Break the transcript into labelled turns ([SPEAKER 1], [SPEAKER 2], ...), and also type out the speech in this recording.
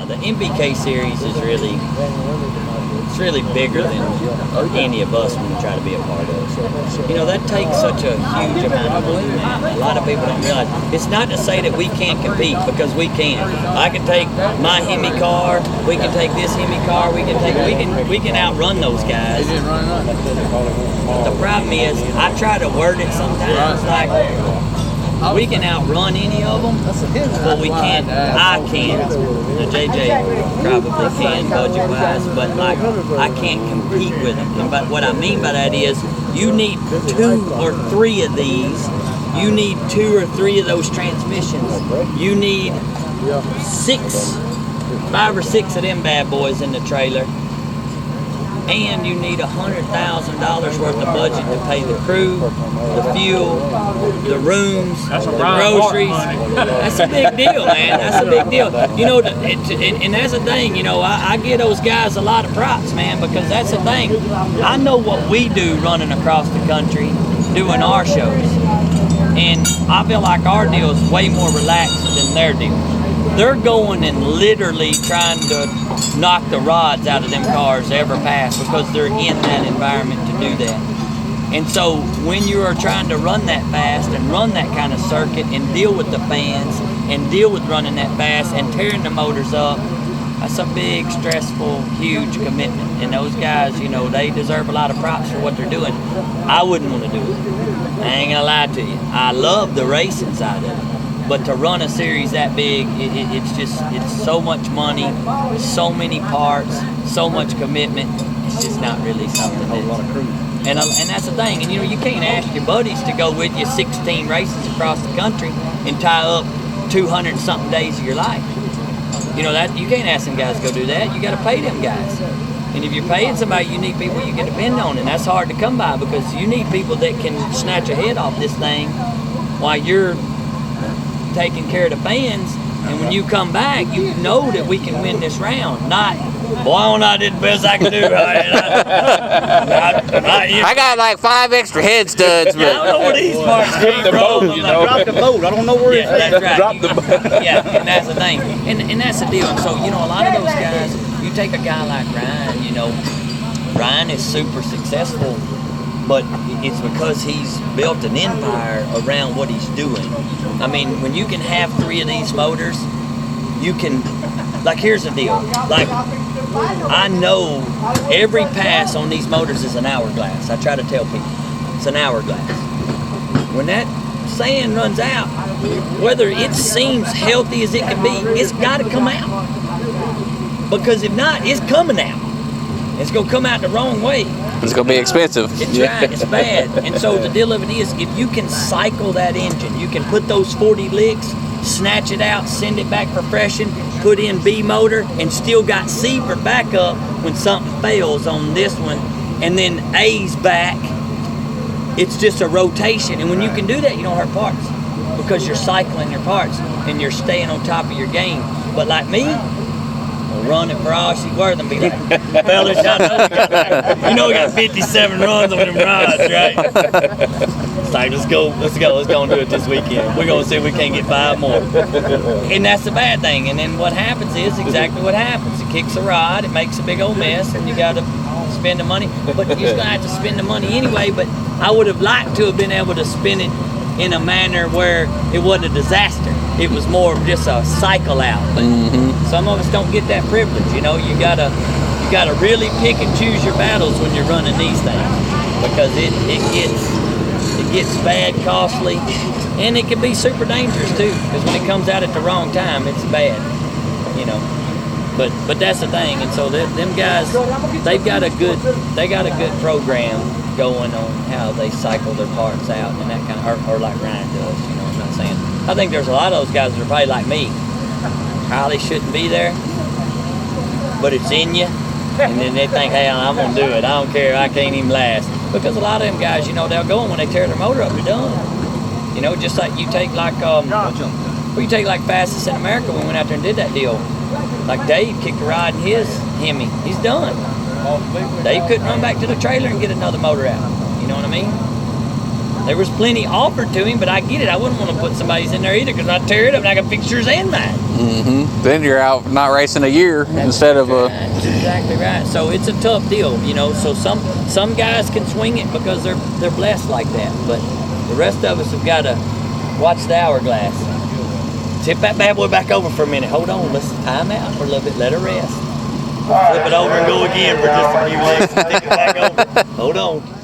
[SPEAKER 1] the NPK series is really, it's really bigger than any of us would try to be a part of. You know, that takes such a huge amount of money, man. A lot of people don't realize. It's not to say that we can't compete, because we can. I can take my Hemi car, we can take this Hemi car, we can outrun those guys. But the problem is, I try to word it sometimes like, we can outrun any of them, but we can't. I can't. Now, JJ probably can budget-wise, but like I can't compete with them. And but what I mean by that is, you need 2 or 3 of these. You need 2 or 3 of those transmissions. You need 5 or 6 of them bad boys in the trailer. And you need $100,000 worth of budget to pay the crew, the fuel, the rooms, the groceries. That's a big deal, man. That's a big deal. You know, and that's the thing. You know, I give those guys a lot of props, man, because that's the thing. I know what we do running across the country, doing our shows, and I feel like our deal is way more relaxed than their deal. They're going and literally trying to knock the rods out of them cars ever pass, because they're in that environment to do that. And so when you are trying to run that fast and run that kind of circuit and deal with the fans and deal with running that fast and tearing the motors up, that's a big, stressful, huge commitment. And those guys, you know, they deserve a lot of props for what they're doing. I wouldn't want to do it. I ain't gonna lie to you. I love the racing side of it. But to run a series that big, it's so much money, so many parts, so much commitment. It's just not really something and that's the thing. And you know, you can't ask your buddies to go with you 16 races across the country and tie up 200 and something days of your life. You know, that you can't ask them guys to go do that. You got to pay them guys. And if you're paying somebody, you need people you can depend on, and that's hard to come by, because you need people that can snatch a head off this thing while you're taking care of the fans, and when you come back, you know that we can win this round. Not, boy, I did the best I could do.
[SPEAKER 2] I got like 5 extra head studs.
[SPEAKER 1] I don't know where these parts came from.
[SPEAKER 3] Drop the boat. I don't know where it's at.
[SPEAKER 1] That's right.
[SPEAKER 3] Drop the boat.
[SPEAKER 1] Yeah, and that's the thing. And that's the deal. And so, you know, a lot of those guys, you take a guy like Ryan, you know, Ryan is super successful, but it's because he's built an empire around what he's doing. I mean, when you can have 3 of these motors, you can, like, here's the deal. Like, I know every pass on these motors is an hourglass. I try to tell people, it's an hourglass. When that sand runs out, whether it seems healthy as it can be, it's got to come out. Because if not, it's coming out. It's going to come out the wrong way.
[SPEAKER 2] It's going to be expensive.
[SPEAKER 1] It's right, it's bad. And so the deal of it is, if you can cycle that engine, you can put those 40 licks, snatch it out, send it back for freshen, put in B motor, and still got C for backup when something fails on this one, and then A's back. It's just a rotation. And when you can do that, you don't hurt parts, because you're cycling your parts and you're staying on top of your game. But like me, run it for all she's worth and be like, fellas, y'all know we got 57 runs on them rods, right? It's like, let's go and do it this weekend. We're going to see if we can't get 5 more. And that's the bad thing. And then what happens is exactly what happens. It kicks a rod, it makes a big old mess, and you got to spend the money. But you're just going to have to spend the money anyway. But I would have liked to have been able to spend it in a manner where it wasn't a disaster. It was more of just a cycle out. But some of us don't get that privilege. You know, you gotta really pick and choose your battles when you're running these things, because it gets bad, costly, and it can be super dangerous too. Because when it comes out at the wrong time, it's bad. You know. But that's the thing. And so them guys, they got a good program going on how they cycle their parts out and that kind of, or like Ryan does, you know what I'm saying? I think there's a lot of those guys that are probably like me. Probably shouldn't be there, but it's in you. And then they think, hey, I'm going to do it. I don't care. I can't even last. Because a lot of them guys, you know, they'll go, and when they tear their motor up, they're done. You know, just like you take like, Fastest in America, we went out there and did that deal. Like Dave kicked a ride in his Hemi. He's done. Dave couldn't run back to the trailer and get another motor out. You know what I mean? There was plenty offered to him, but I get it. I wouldn't want to put somebody's in there either because I tear it up and I got fix yours and mine.
[SPEAKER 2] Then you're out not racing a year instead of a.
[SPEAKER 1] That's exactly right. So it's a tough deal, you know. So some guys can swing it because they're blessed like that, but the rest of us have got to watch the hourglass. Tip that bad boy back over for a minute. Hold on. Let's time out for a little bit. Let her rest. Flip it over and go again for just a few legs. Tip it back over. Hold on.